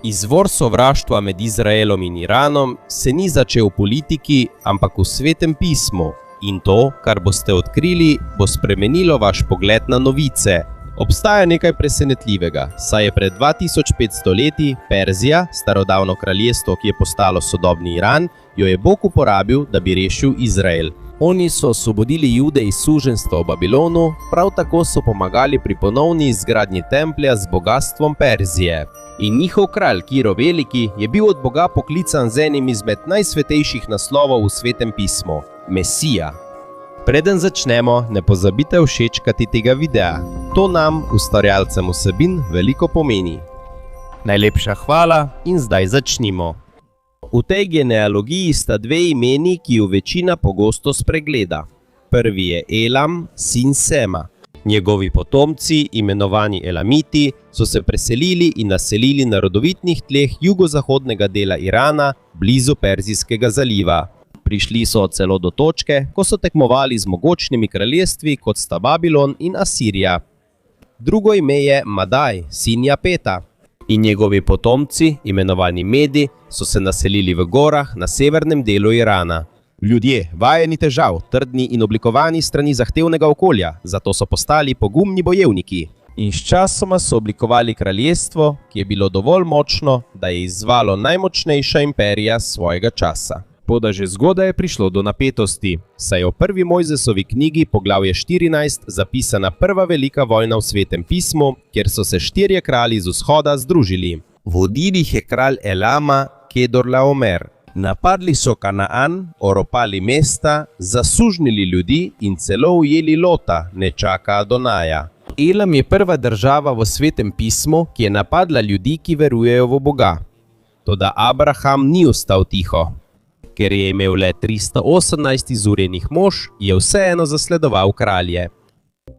Izvor sovraštva med Izraelom in Iranom se ni začel v politiki, ampak v Svetem pismu. In to, kar boste odkrili, bo spremenilo vaš pogled na novice. Obstaja nekaj presenetljivega, saj je pred 2500 leti Perzija, starodavno kraljestvo, ki je postalo sodobni Iran, jo je Bog uporabil, da bi rešil Izrael. Oni so osvobodili Jude iz suženjstva v Babilonu, prav tako so pomagali pri ponovni izgradnji templja z bogastvom Perzije. In njihov kralj Kiro Veliki je bil od Boga poklican z enim izmed najsvetejših naslovov v Svetem pismu – Mesija. Preden začnemo, ne pozabite všečkati tega videa. To nam, ustvarjalcem vsebin, veliko pomeni. Najlepša hvala in zdaj začnimo. V tej genealogiji sta dve imeni, ki ju večina pogosto spregleda. Prvi je Elam, sin Sema. Njegovi potomci, imenovani Elamiti, so se preselili in naselili na rodovitnih tleh jugozahodnega dela Irana, blizu Perzijskega zaliva. Prišli so celo do točke, ko so tekmovali z mogočnimi kraljestvi, kot sta Babilon in Asirija. Drugo ime je Madaj, sin Japeta. In njegovi potomci, imenovani Medi, so se naselili v gorah na severnem delu Irana. Ljudje, vajeni težav, trdni in oblikovani strani zahtevnega okolja, zato so postali pogumni bojevniki. In sčasoma so oblikovali kraljestvo, ki je bilo dovolj močno, da je izzvalo najmočnejša imperija svojega časa. Toda že zgodaj je prišlo do napetosti, saj je v prvi Mojzesovi knjigi, poglavje 14, zapisana prva velika vojna v Svetem pismu, kjer so se 4 kralji z vzhoda združili. Vodil jih je kralj Elama, Kedorlaomer. Napadli so Kanaan, oropali mesta, zasužnili ljudi in celo ujeli Lota, nečaka Adonaja. Elam je prva država v Svetem pismu, ki je napadla ljudi, ki verujejo v Boga. Toda Abraham ni ostal tiho. Ker je imel le 318 izurjenih mož, je vseeno zasledoval kralje.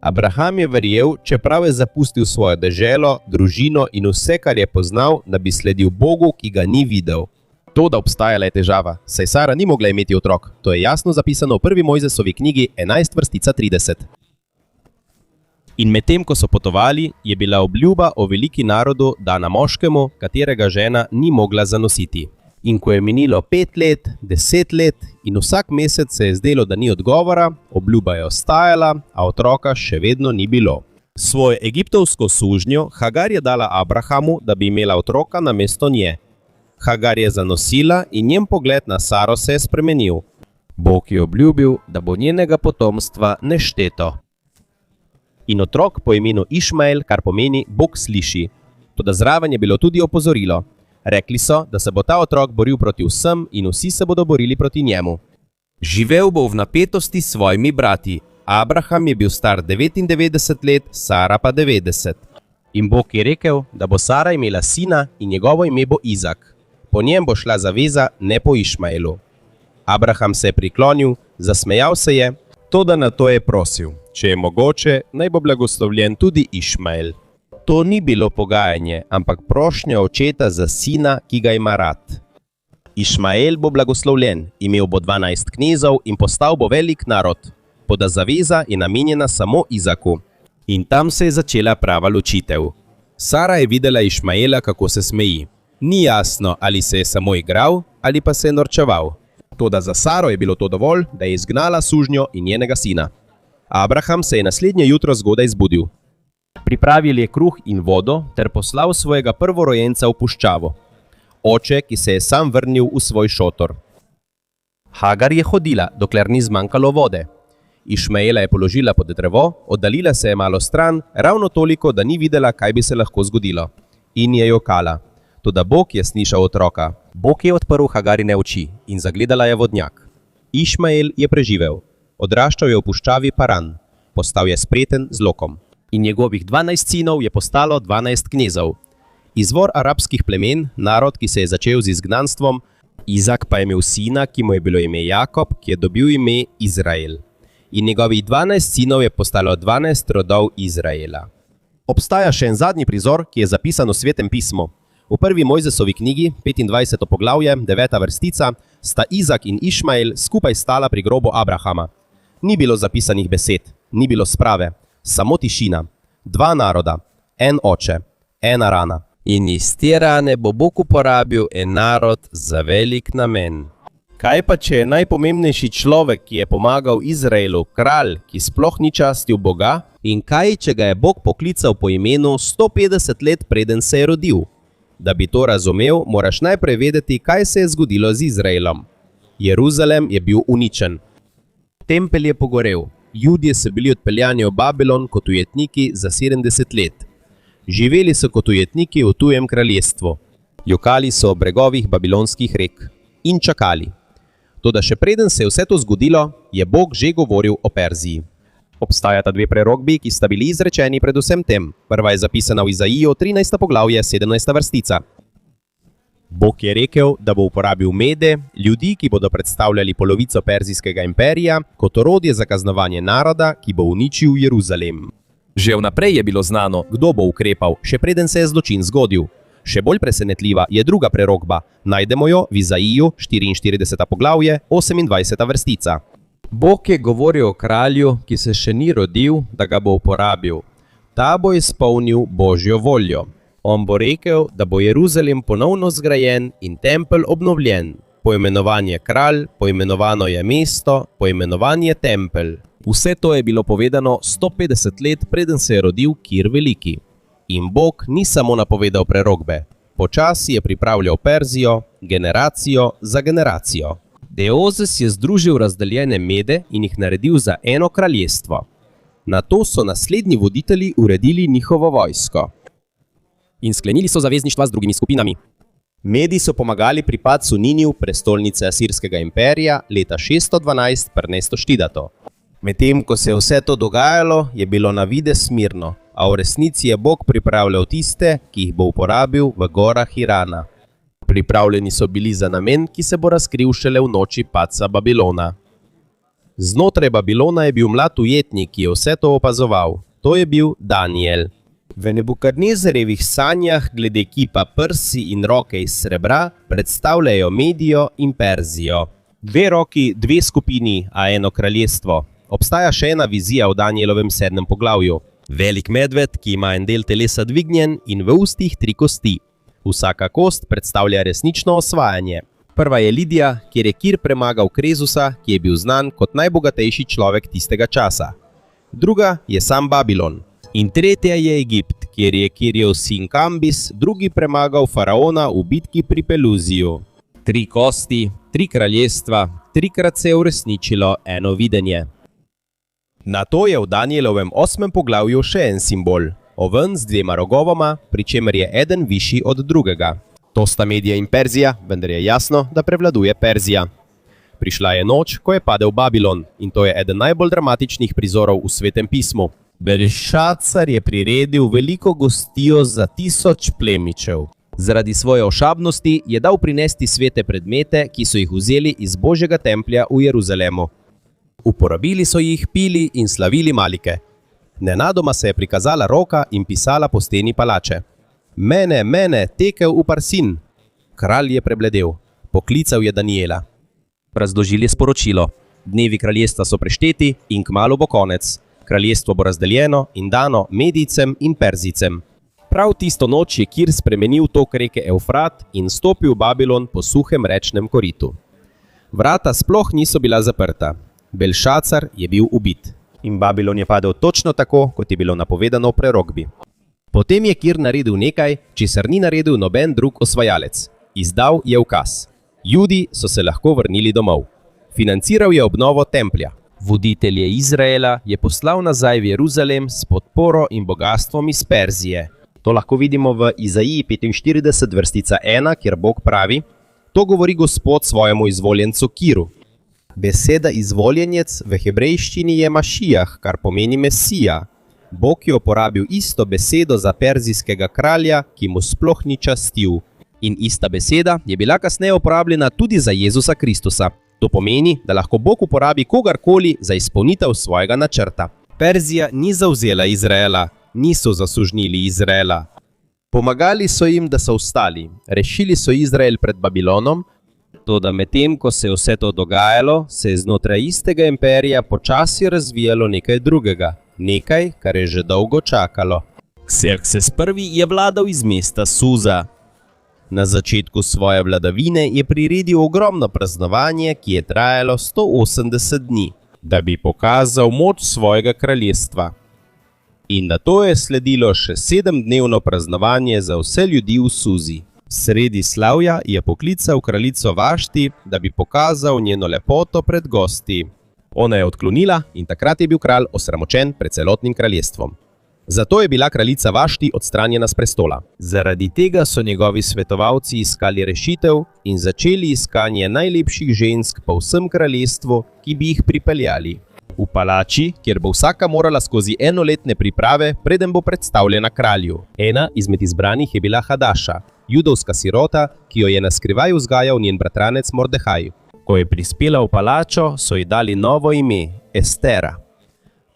Abraham je verjel, čeprav je zapustil svojo deželo, družino in vse, kar je poznal, da bi sledil Bogu, ki ga ni videl. To, da obstajala je težava, saj Sara ni mogla imeti otrok. To je jasno zapisano v prvi Mojzesovi knjigi 11:30. In medtem, ko so potovali, je bila obljuba o veliki narodu dana moškemu, katerega žena ni mogla zanositi. In ko je minilo 5 let, 10 let in vsak mesec se je zdelo, da ni odgovora, obljuba je ostajala, a otroka še vedno ni bilo. Svojo egiptovsko sužnjo Hagar je dala Abrahamu, da bi imela otroka namesto nje. Hagar je zanosila in njen pogled na Saro se je spremenil. Bog je obljubil, da bo njenega potomstva nešteto. In otrok po imenu Išmael, kar pomeni Bog sliši. Toda zraven je bilo tudi opozorilo. Rekli so, da se bo ta otrok boril proti vsem in vsi se bodo borili proti njemu. Živel bo v napetosti s svojimi brati. Abraham je bil star 99 let, Sara pa 90. In Bog je rekel, da bo Sara imela sina in njegovo ime bo Izak. Po njem bo šla zaveza, ne po Išmaelu. Abraham se je priklonil, zasmejal se je, toda na to je prosil, če je mogoče, naj bo blagoslovljen tudi Išmael. To ni bilo pogajanje, ampak prošnja očeta za sina, ki ga ima rad. Išmael bo blagoslovljen, imel bo 12 knezov in postal bo velik narod. Toda zaveza je namenjena samo Izaku. In tam se je začela prava ločitev. Sara je videla Išmaela, kako se smeji. Ni jasno, ali se je samo igral, ali pa se je norčeval. Toda za Saro je bilo to dovolj, da je izgnala sužnjo in njenega sina. Abraham se je naslednje jutro zgodaj zbudil. Pripravil je kruh in vodo ter poslal svojega prvorojenca v puščavo. Oče, ki se je sam vrnil v svoj šotor. Hagar je hodila, dokler ni zmanjkalo vode. Išmaela je položila pod drevo, oddaljila se je malo stran, ravno toliko, da ni videla, kaj bi se lahko zgodilo. In je jokala. Toda Bog je slišal otroka. Bog je odprl Hagarine oči in zagledala je vodnjak. Išmael je preživel. Odraščal je v puščavi Paran. Postal je spreten z lokom. In njegovih 12 sinov je postalo 12 knezov. Izvor arabskih plemen, narod, ki se je začel z izgnanstvom, Izak pa je imel sina, ki mu je bilo ime Jakob, ki je dobil ime Izrael. In njegovih 12 sinov je postalo 12 rodov Izraela. Obstaja še en zadnji prizor, ki je zapisan v Svetem pismu. V prvi Mojzesovi knjigi, 25. poglavje, 9. vrstica, sta Izak in Išmael skupaj stala pri grobu Abrahama. Ni bilo zapisanih besed, ni bilo sprave, samo tišina. 2 naroda, en oče, ena rana. In iz te rane bo Bog uporabil en narod za velik namen. Kaj pa, če je najpomembnejši človek, ki je pomagal Izraelu, kralj, ki sploh ni častil Boga? In kaj, če ga je Bog poklical po imenu 150 let preden se je rodil? Da bi to razumel, moraš najprej vedeti, kaj se je zgodilo z Izraelom. Jeruzalem je bil uničen. Tempelj je pogorel. Judje so bili odpeljani v Babilon kot ujetniki za 70 let. Živeli so kot ujetniki v tujem kraljestvu. Jokali so ob bregovih babilonskih rek in čakali. Toda še preden se je vse to zgodilo, je Bog že govoril o Perziji. Obstajata dve prerokbi, ki sta bili izrečeni pred vsem tem. Prva je zapisana v Izaiju 13. poglavje 17. vrstica. Bog je rekel, da bo uporabil Mede, ljudi, ki bodo predstavljali polovico Perzijskega imperija, kot orodje za kaznovanje naroda, ki bo uničil Jeruzalem. Že vnaprej je bilo znano, Kdo bo ukrepal, še preden se je zločin zgodil? Še bolj presenetljiva je druga prerokba. Najdemo jo v Izaiju 44. poglavje 28. vrstica. Bog je govoril o kralju, ki se še ni rodil, da ga bo uporabil. Ta bo izpolnil Božjo voljo. On bo rekel, da bo Jeruzalem ponovno zgrajen in tempelj obnovljen. Poimenovan je kralj, poimenovano je mesto, poimenovan je tempelj. Vse to je bilo povedano 150 let, preden se je rodil Kir Veliki. In Bog ni samo napovedal prerokbe. Počasi je pripravljal Perzijo, generacijo za generacijo. Deozes je združil razdeljene Mede in jih naredil za eno kraljestvo. Nato so naslednji voditelji uredili njihovo vojsko. in sklenili so zavezništva z drugimi skupinami. Medi so pomagali pri padcu Niniju, prestolnice Asirskega imperija, leta 612 pred Ernesto Štidato. Medtem ko se je vse to dogajalo, je bilo na videz mirno, a v resnici je Bog pripravljal tiste, ki jih bo uporabil v gorah Irana. Pripravljeni so bili za namen, ki se bo razkril šele v noči padca Babilona. Znotraj Babilona je bil mlad ujetnik, ki je vse to opazoval. To je bil Daniel. V Nebukadnezarjevih sanjah glede kipa prsi in roke iz srebra predstavljajo Medijo in Perzijo. Dve roki, dve skupini, a eno kraljestvo. Obstaja še ena vizija v Danielovem 7. poglavju. Velik medved, ki ima en del telesa dvignjen in v ustih 3 kosti. Vsaka kost predstavlja resnično osvajanje. Prva je Lidija, kjer je Kir premagal Krezusa, ki je bil znan kot najbogatejši človek tistega časa. Druga je sam Babilon. In tretja je Egipt, kjer je Kirjev sin Kambis drugi premagal faraona v bitki pri Peluziju. 3 kosti, 3 kraljestva, 3krat se je uresničilo eno videnje. Nato je v Danielovem 8. poglavju še en simbol. Oven z 2 rogovoma, pri čemer je eden višji od drugega. To sta Medija in Perzija, vendar je jasno, da prevladuje Perzija. Prišla je noč, ko je padel Babilon, in to je eden najbolj dramatičnih prizorov v Svetem pismu. Belšacar je priredil veliko gostijo za 1000 plemičev. Zaradi svoje ošabnosti je dal prinesti svete predmete, ki so jih vzeli iz Božjega templja v Jeruzalemu. Uporabili so jih, pili in slavili malike. Nenadoma se je prikazala roka in pisala po steni palače. Mene, tekel v Parsin. Kralj je prebledel. Poklical je Daniela. Razložili je sporočilo. Dnevi kraljestva so prešteti in kmalu bo konec. Kraljestvo bo razdeljeno in dano Medijcem in Perzijcem. Prav tisto noč je Kir spremenil tok reke Evfrat in stopil v Babilon po suhem rečnem koritu. Vrata sploh niso bila zaprta. Belšacar je bil ubit. In Babilon je padel točno tako, kot je bilo napovedano v prerokbi. Potem je Kir naredil nekaj, česar ni naredil noben drug osvajalec. Izdal je ukaz. Judi so se lahko vrnili domov. Financiral je obnovo templja. Voditelje Izraela je poslal nazaj v Jeruzalem s podporo in bogastvom iz Perzije. To lahko vidimo v Izaiji 45 vrstica 1, kjer Bog pravi: To govori Gospod svojemu izvoljencu Kiru. Beseda izvoljenec v hebrejščini je Mašijah, kar pomeni Mesija. Bog je uporabil isto besedo za perzijskega kralja, ki mu sploh ni častil. In ista beseda je bila kasneje uporabljena tudi za Jezusa Kristusa. To pomeni, da lahko Bog uporabi kogarkoli za izpolnitev svojega načrta. Perzija ni zavzela Izraela, niso zasužnili Izraela. Pomagali so jim, da so vstali, rešili so Izrael pred Babilonom, toda medtem, ko se je vse to dogajalo, se je znotraj istega imperija počasi razvijalo nekaj drugega, nekaj, kar je že dolgo čakalo. Xerxes I je vladal iz mesta Suza. Na začetku svoje vladavine je priredil ogromno praznovanje, ki je trajalo 180 dni, da bi pokazal moč svojega kraljestva. In na to je sledilo še 7-dnevno praznovanje za vse ljudi v Suzi. Sredi slavja je poklical kraljico Vašti, da bi pokazal njeno lepoto pred gosti. Ona je odklonila in takrat je bil kralj osramočen pred celotnim kraljestvom. Zato je bila kraljica Vašti odstranjena s prestola. Zaradi tega so njegovi svetovalci iskali rešitev in začeli iskanje najlepših žensk po vsem kraljestvu, ki bi jih pripeljali. V palači, kjer bo vsaka morala skozi enoletne priprave, preden bo predstavljena kralju. Ena izmed izbranih je bila Hadaša, judovska sirota, ki jo je na skrivaj vzgajal njen bratranec Mordehaj. Ko je prispela v palačo, so ji dali novo ime, Estera.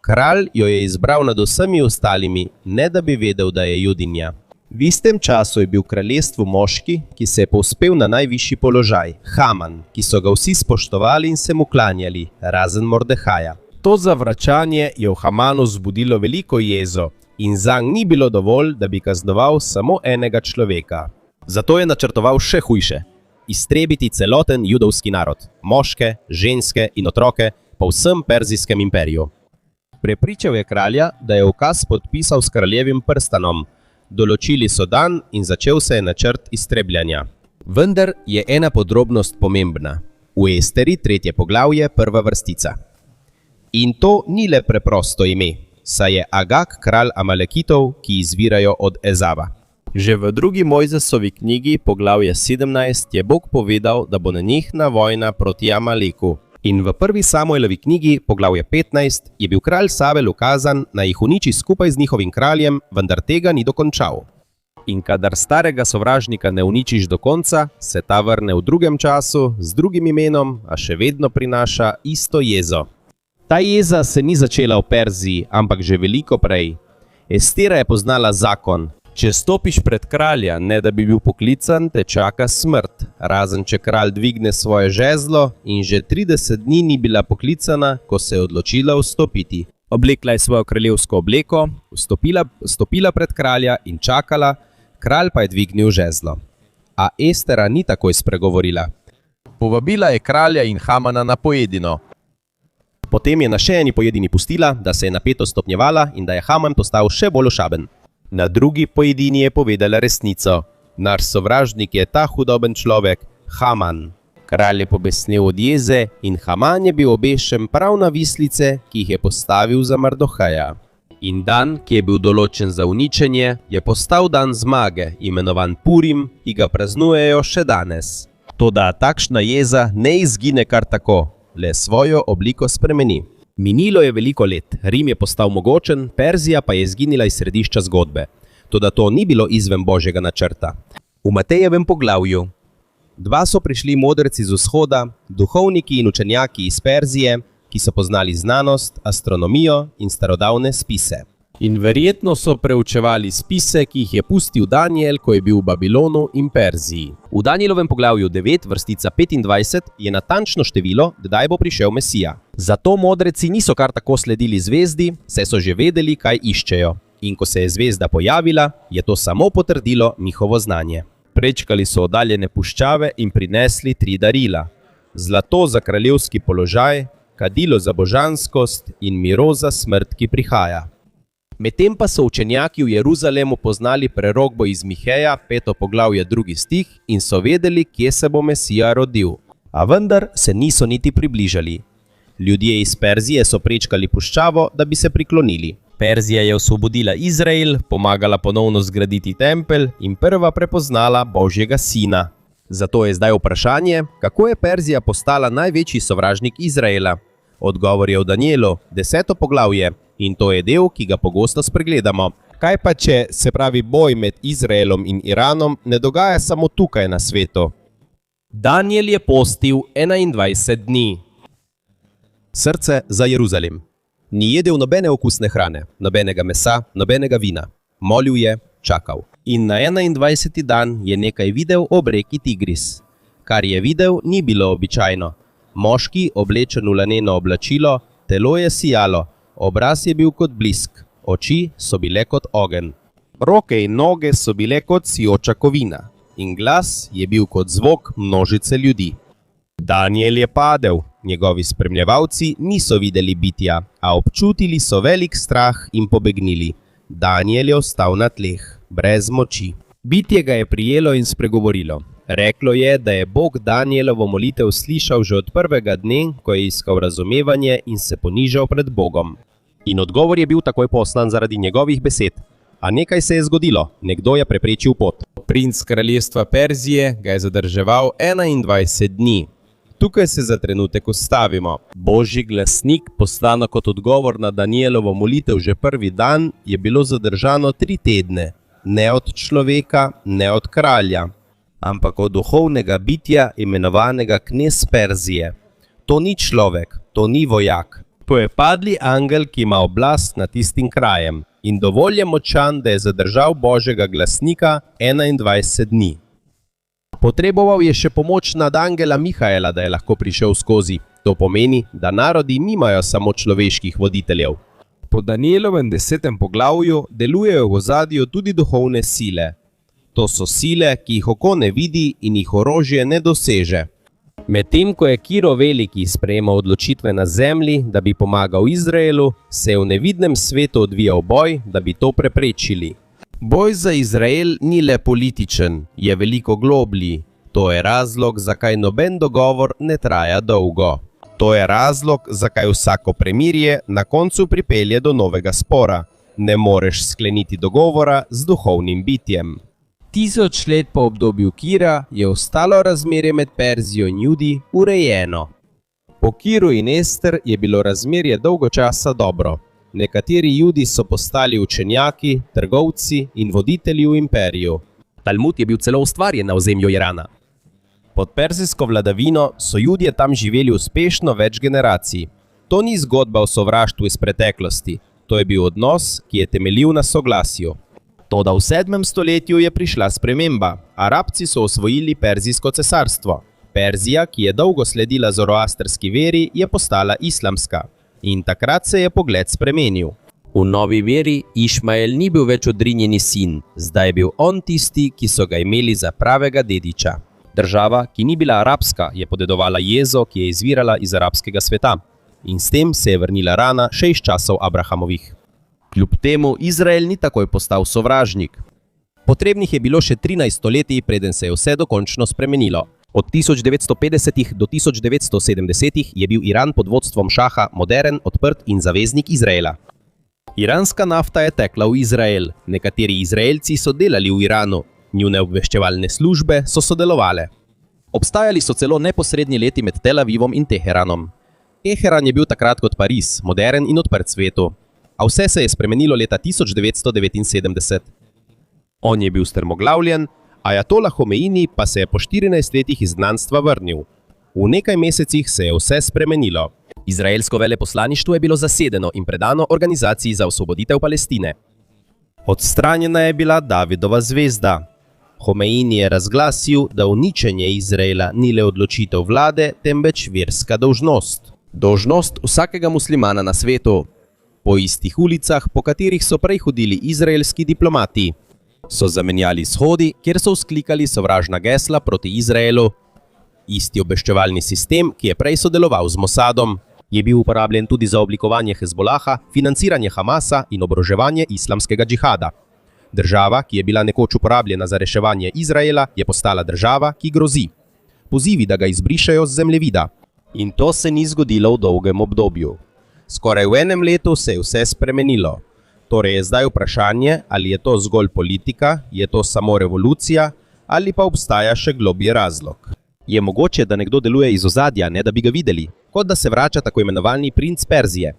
Kralj jo je izbral nad vsemi ostalimi, ne da bi vedel, da je judinja. V istem času je bil v kraljestvu moški, ki se je povzpel na najvišji položaj, Haman, ki so ga vsi spoštovali in se mu klanjali, razen Mordehaja. To zavračanje je v Hamanu vzbudilo veliko jezo in zanj ni bilo dovolj, da bi kaznoval samo enega človeka. Zato je načrtoval še hujše: iztrebiti celoten judovski narod, moške, ženske in otroke po vsem Perzijskem imperiju. Prepričal je kralja, da je ukaz podpisal s kraljevim prstanom. Določili so dan in začel se je načrt iztrebljanja. Vendar je ena podrobnost pomembna. V Esteri 3. poglavje 1. vrstica. In to ni le preprosto ime, saj je Agag kralj Amalekitov, ki izvirajo od Ezava. Že v 2. Mojzesovi knjigi, poglavje 17, je Bog povedal, da bo nenehna vojna proti Amaleku. In v 1. Samuelovi knjigi, poglavje 15, je bil kralj Savel ukazan, naj jih uniči skupaj z njihovim kraljem, vendar tega ni dokončal. In kadar starega sovražnika ne uničiš do konca, se ta vrne v drugem času, z drugim imenom, a še vedno prinaša isto jezo. Ta jeza se ni začela v Perziji, ampak že veliko prej. Estera je poznala zakon. Če stopiš pred kralja, ne da bi bil poklican, te čaka smrt, razen če kralj dvigne svoje žezlo, in že 30 dni ni bila poklicana, ko se je odločila vstopiti. Oblekla je svojo kraljevsko obleko, stopila pred kralja in čakala, kralj pa je dvignil žezlo. A Estera ni takoj spregovorila. Povabila je kralja in Hamana na pojedino. Potem je na še eni pojedini pustila, da se je napetost stopnjevala in da je Haman postal še bolj ošaben. Na drugi pojedini je povedala resnico. Naš sovražnik je ta hudoben človek, Haman. Kralj je pobesnel od jeze in Haman je bil obešen prav na vislice, ki jih je postavil za Mardohaja. In dan, ki je bil določen za uničenje, je postal dan zmage, imenovan Purim, ki ga praznujejo še danes. Toda takšna jeza ne izgine kar tako, le svojo obliko spremeni. Minilo je veliko let, Rim je postal mogočen, Perzija pa je izginila iz središča zgodbe. Toda to ni bilo izven Božjega načrta. V Matejevem poglavju. 2 so prišli modrci z vzhoda, duhovniki in učenjaki iz Perzije, ki so poznali znanost, astronomijo in starodavne spise. In verjetno so preučevali spise, ki jih je pustil Daniel, ko je bil v Babilonu in Perziji. V Danielovem poglavju 9, vrstica 25, je natančno število, kdaj bo prišel Mesija. Zato modreci niso kar tako sledili zvezdi, saj so že vedeli, kaj iščejo. In ko se je zvezda pojavila, je to samo potrdilo njihovo znanje. Prečkali so oddaljene puščave in prinesli 3 darila. Zlato za kraljevski položaj, kadilo za božanskost in miro za smrt, ki prihaja. Medtem pa so učenjaki v Jeruzalemu poznali prerokbo iz Miheja, 5. poglavje 2. stih, in so vedeli, kje se bo Mesija rodil. A vendar se niso niti približali. Ljudje iz Perzije so prečkali puščavo, da bi se priklonili. Perzija je osvobodila Izrael, pomagala ponovno zgraditi tempelj in prva prepoznala Božjega sina. Zato je zdaj vprašanje, kako je Perzija postala največji sovražnik Izraela. Odgovor je v Danielu, 10. poglavje, in to je del, ki ga pogosto spregledamo. Kaj pa če se pravi boj med Izraelom in Iranom ne dogaja samo tukaj na svetu? Daniel je postil 21 dni. Srce za Jeruzalem. Ni jedel nobene okusne hrane, nobenega mesa, nobenega vina. Molil je, čakal. In na 21. dan je nekaj videl ob reki Tigris. Kar je videl, ni bilo običajno. Moški, oblečen v laneno oblačilo, telo je sijalo, obraz je bil kot blisk, oči so bile kot ogenj. Roke in noge so bile kot sijoča kovina in glas je bil kot zvok množice ljudi. Daniel je padel, njegovi spremljevalci niso videli bitja, a občutili so velik strah in pobegnili. Daniel je ostal na tleh, brez moči. Bitje ga je prijelo in spregovorilo. Reklo je, da je Bog Danielovo molitev slišal že od prvega dne, ko je iskal razumevanje in se ponižal pred Bogom. In odgovor je bil takoj poslan zaradi njegovih besed. A nekaj se je zgodilo, nekdo je preprečil pot. Princ kraljestva Perzije ga je zadrževal 21 dni. Tukaj se za trenutek ustavimo. Božji glasnik, poslano kot odgovor na Danielovo molitev že prvi dan, je bilo zadržano 3 tedne. Ne od človeka, ne od kralja, ampak od duhovnega bitja imenovanega knez Perzije. To ni človek, to ni vojak. To je padli angel, ki ima oblast nad tistim krajem in dovolj je močan, da je zadržal Božjega glasnika 21 dni. Potreboval je še pomoč nad angela Mihaela, da je lahko prišel skozi. To pomeni, da narodi nimajo samo človeških voditeljev. Po Danielovem 10. poglavju delujejo v ozadju tudi duhovne sile. To so sile, ki jih oko ne vidi in jih orožje ne doseže. Medtem ko je Kiro Veliki sprejemal odločitve na zemlji, da bi pomagal Izraelu, se je v nevidnem svetu odvijal boj, da bi to preprečili. Boj za Izrael ni le političen, je veliko globlji. To je razlog, zakaj noben dogovor ne traja dolgo. To je razlog, zakaj vsako premirje na koncu pripelje do novega spora. Ne moreš skleniti dogovora z duhovnim bitjem. 1000 let po obdobju Kira je ostalo razmerje med Perzijo in Judi urejeno. Po Kiru in Ester je bilo razmerje dolgo časa dobro. Nekateri Judi so postali učenjaki, trgovci in voditelji v imperiju. Talmud je bil celo ustvarjen na ozemlju Irana. Pod perzijsko vladavino so Judje tam živeli uspešno več generacij. To ni zgodba o sovraštvu iz preteklosti, to je bil odnos, ki je temeljil na soglasju. Toda v 7. stoletju je prišla sprememba. Arabci so osvojili Perzijsko cesarstvo. Perzija, ki je dolgo sledila zoroastrski veri, je postala islamska. In takrat se je pogled spremenil. V novi veri Išmael ni bil več odrinjeni sin, zdaj je bil on tisti, ki so ga imeli za pravega dediča. Država, ki ni bila arabska, je podedovala jezo, ki je izvirala iz arabskega sveta. In s tem se je vrnila rana še iz časov Abrahamovih. Kljub temu Izrael ni takoj postal sovražnik. Potrebnih je bilo še 13 stoletij, preden se je vse dokončno spremenilo. Od 1950 do 1970 je bil Iran pod vodstvom šaha moderen, odprt in zaveznik Izraela. Iranska nafta je tekla v Izrael. Nekateri Izraelci so delali v Iranu. Njune obveščevalne službe so sodelovale. Obstajali so celo neposredni leti med Tel Avivom in Teheranom. Teheran je bil takrat kot Pariz, moderen in odprt svetu. A vse se je spremenilo leta 1979. On je bil strmoglavljen, ajatola Homeini pa se je po 14 letih izgnanstva vrnil. V nekaj mesecih se je vse spremenilo. Izraelsko veleposlaništvo je bilo zasedeno in predano Organizaciji za osvoboditev Palestine. Odstranjena je bila Davidova zvezda. Homeini je razglasil, da uničenje Izraela ni le odločitev vlade, temveč verska dolžnost. Dolžnost vsakega muslimana na svetu. Po istih ulicah, po katerih so prej hodili izraelski diplomati, so zamenjali shodi, kjer so vzklikali sovražna gesla proti Izraelu. Isti obveščevalni sistem, ki je prej sodeloval z Mossadom, je bil uporabljen tudi za oblikovanje Hezbolaha, financiranje Hamasa in oboroževanje islamskega džihada. Država, ki je bila nekoč uporabljena za reševanje Izraela, je postala država, ki grozi. Pozivi, da ga izbrišejo z zemljevida. In to se ni zgodilo v dolgem obdobju. Skoraj v enem letu se je vse spremenilo. Torej je zdaj vprašanje, ali je to zgolj politika, je to samo revolucija, ali pa obstaja še globlji razlog. Je mogoče, da nekdo deluje iz ozadja, ne da bi ga videli, kot da se vrača tako imenovani princ Perzije.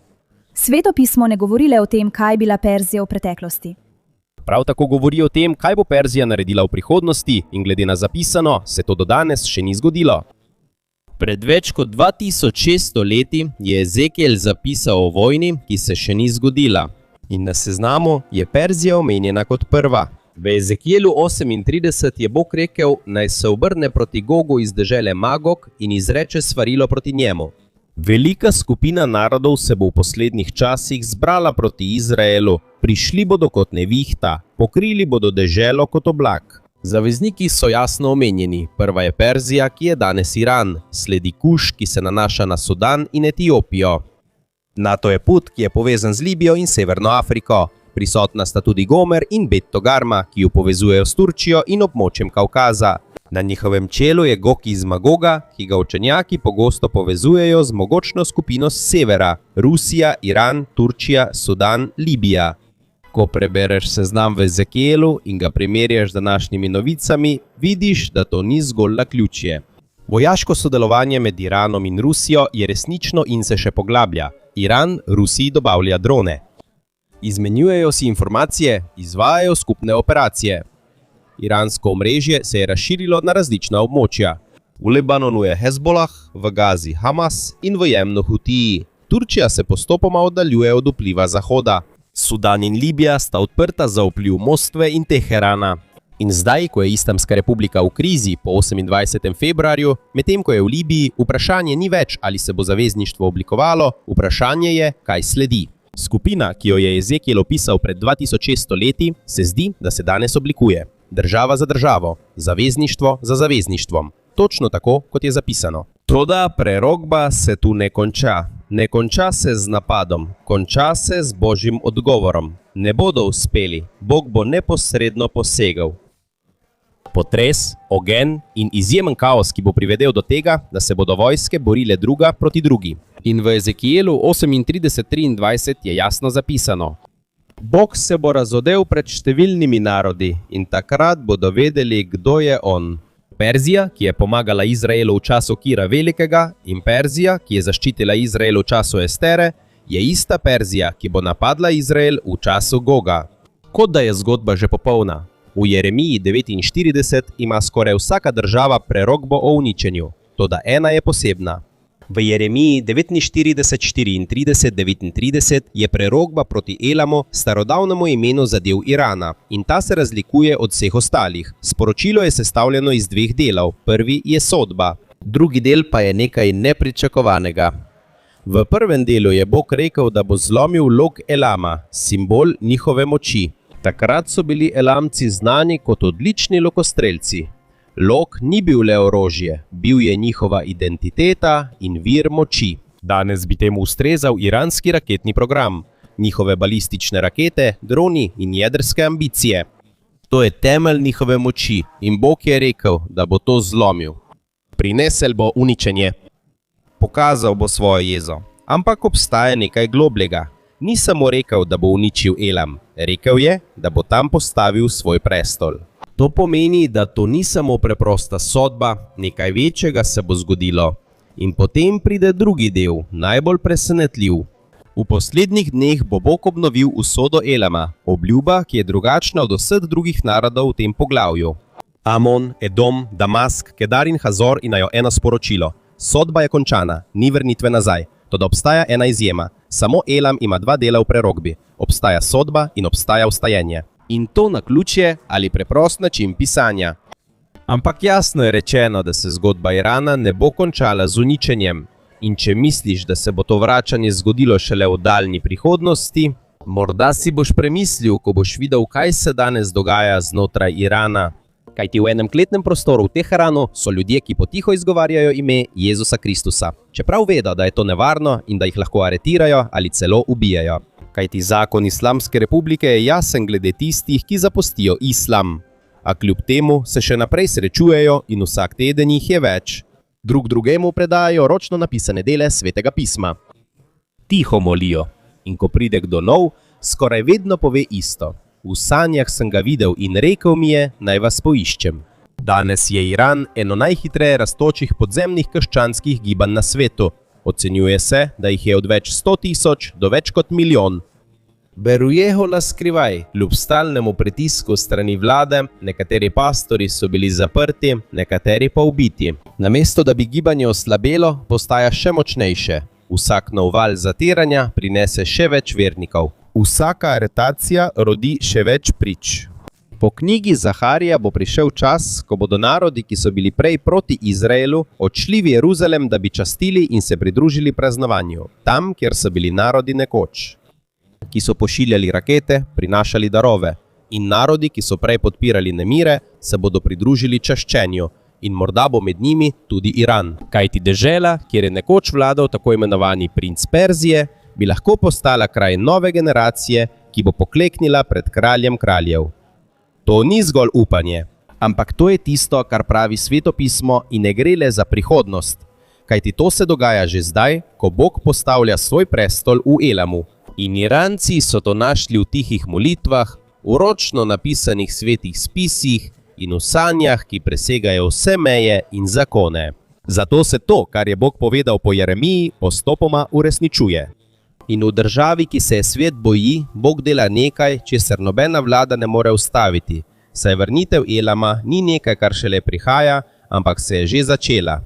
Sveto pismo ne govori le o tem, kaj je bila Perzija v preteklosti. Prav tako govori o tem, kaj bo Perzija naredila v prihodnosti in glede na zapisano, se to do danes še ni zgodilo. Pred več kot 2600 leti je Ezekiel zapisal o vojni, ki se še ni zgodila. In na seznamu je Perzija omenjena kot prva. V Ezekielu 38 je Bog rekel, naj se obrne proti Gogu iz dežele Magog in izreče svarilo proti njemu. Velika skupina narodov se bo v poslednjih časih zbrala proti Izraelu, prišli bodo kot nevihta, pokrili bodo deželo kot oblak. Zavezniki so jasno omenjeni. Prva je Perzija, ki je danes Iran, sledi Kuš, ki se nanaša na Sudan in Etiopijo. Nato je put, ki je povezan z Libijo in Severno Afriko. Prisotna sta tudi Gomer in Bet Togarma, ki jo povezujejo s Turčijo in območjem Kavkaza. Na njihovem čelu je Gog iz Magoga, ki ga učenjaki pogosto povezujejo z mogočno skupino s severa: Rusija, Iran, Turčija, Sudan, Libija. Ko prebereš seznam v Ezekielu in ga primerjaš z današnjimi novicami, vidiš, da to ni zgolj naključje. Vojaško sodelovanje med Iranom in Rusijo je resnično in se še poglablja. Iran Rusiji dobavlja drone. Izmenjujejo si informacije, izvajajo skupne operacije. Iransko omrežje se je razširilo na različna območja. V Libanonu je Hezbolah, v Gazi Hamas in v Jemnu Hutiji. Turčija se postopoma oddaljuje od vpliva Zahoda. Sudan in Libija sta odprta za vpliv Moskve in Teherana. In zdaj, ko je Islamska republika v krizi po 28. februarju, medtem ko je v Libiji, vprašanje ni več, ali se bo zavezništvo oblikovalo, vprašanje je, kaj sledi. Skupina, ki jo je Ezekiel opisal pred 2600 leti, se zdi, da se danes oblikuje. Država za državo, zavezništvo za zavezništvom. Točno tako, kot je zapisano. Toda prerokba se tu ne konča. Ne konča se z napadom, konča se z Božjim odgovorom. Ne bodo uspeli, Bog bo neposredno posegel. Potres, ogenj in izjemen kaos, ki bo privedel do tega, da se bodo vojske borile druga proti drugi. In v Ezekielu 38:23 je jasno zapisano: Bog se bo razodel pred številnimi narodi in takrat bodo vedeli, kdo je on. Perzija, ki je pomagala Izraelu v času Kira Velikega, in Perzija, ki je zaščitila Izrael v času Estere, je ista Perzija, ki bo napadla Izrael v času Goga. Kot da je zgodba že popolna. V Jeremiji 49 ima skoraj vsaka država prerokbo o uničenju, toda ena je posebna. V Jeremiji 49:34-39 je prerokba proti Elamu, starodavnemu imenu zadev Irana, in ta se razlikuje od vseh ostalih. Sporočilo je sestavljeno iz dveh delov. Prvi je sodba, drugi del pa je nekaj nepričakovanega. V prvem delu je Bog rekel, da bo zlomil lok Elama, simbol njihove moči. Takrat so bili Elamci znani kot odlični lokostrelci. Lok ni bil le orožje, bil je njihova identiteta in vir moči. Danes bi temu ustrezal iranski raketni program, njihove balistične rakete, droni in jedrske ambicije. To je temelj njihove moči in Bog je rekel, da bo to zlomil. Prinesel bo uničenje. Pokazal bo svojo jezo, ampak obstaja nekaj globljega. Ni samo rekel, da bo uničil Elam, rekel je, da bo tam postavil svoj prestol. To pomeni, da to ni samo preprosta sodba, nekaj večjega se bo zgodilo. In potem pride drugi del, najbolj presenetljiv. V poslednjih dneh bo Bog obnovil usodo Elama, obljuba, ki je drugačna od vseh drugih narodov v tem poglavju. Amon, Edom, Damask, Kedar in Hazor imajo eno sporočilo. Sodba je končana, ni vrnitve nazaj. Toda obstaja ena izjema. Samo Elam ima dva dela v prerokbi. Obstaja sodba in obstaja vstajenje. In to naključje ali preprost način pisanja. Ampak jasno je rečeno, da se zgodba Irana ne bo končala z uničenjem. In če misliš, da se bo to vračanje zgodilo šele v daljni prihodnosti, morda si boš premislil, ko boš videl, kaj se danes dogaja znotraj Irana. Kajti v enem kletnem prostoru v Teheranu so ljudje, ki potiho izgovarjajo ime Jezusa Kristusa. Čeprav vedo, da je to nevarno in da jih lahko aretirajo ali celo ubijajo. Kajti zakon Islamske republike je jasen glede tistih, ki zapustijo islam. A kljub temu se še naprej srečujejo in vsak teden jih je več. Drug drugemu predajajo ročno napisane dele Svetega pisma. Tiho molijo in ko pride kdo nov, skoraj vedno pove isto. V sanjah sem ga videl in rekel mi je, naj vas poiščem. Danes je Iran eno najhitreje rastočih podzemnih krščanskih gibanj na svetu. Ocenjuje se, da jih je od več 100.000 do več kot milijon. Berujeho la skrivaj, kljub stalnemu pritisku strani vlade, nekateri pastori so bili zaprti, nekateri pa ubiti. Namesto da bi gibanje oslabelo, postaja še močnejše. Vsak nov val zatiranja prinese še več vernikov. Vsaka aretacija rodi še več prič. Po knjigi Zaharija bo prišel čas, ko bodo narodi, ki so bili prej proti Izraelu, odšli v Jeruzalem, da bi častili in se pridružili praznovanju, tam, kjer so bili narodi nekoč, ki so pošiljali rakete, prinašali darove, in narodi, ki so prej podpirali nemire, se bodo pridružili čaščenju, in morda bo med njimi tudi Iran. Kajti dežela, kjer je nekoč vladal tako imenovani princ Perzije, bi lahko postala kraj nove generacije, ki bo pokleknila pred kraljem kraljev. To ni zgolj upanje, ampak to je tisto, kar pravi Sveto pismo in ne gre le za prihodnost, kajti to se dogaja že zdaj, ko Bog postavlja svoj prestol v Elamu. In Iranci so to našli v tihih molitvah, v ročno napisanih svetih spisih in v sanjah, ki presegajo vse meje in zakone. Zato se to, kar je Bog povedal po Jeremiji, postopoma uresničuje. In v državi, ki se je svet boji, Bog dela nekaj, česar nobena vlada ne more ustaviti, saj vrnitev Elama ni nekaj, kar šele prihaja, ampak se je že začela.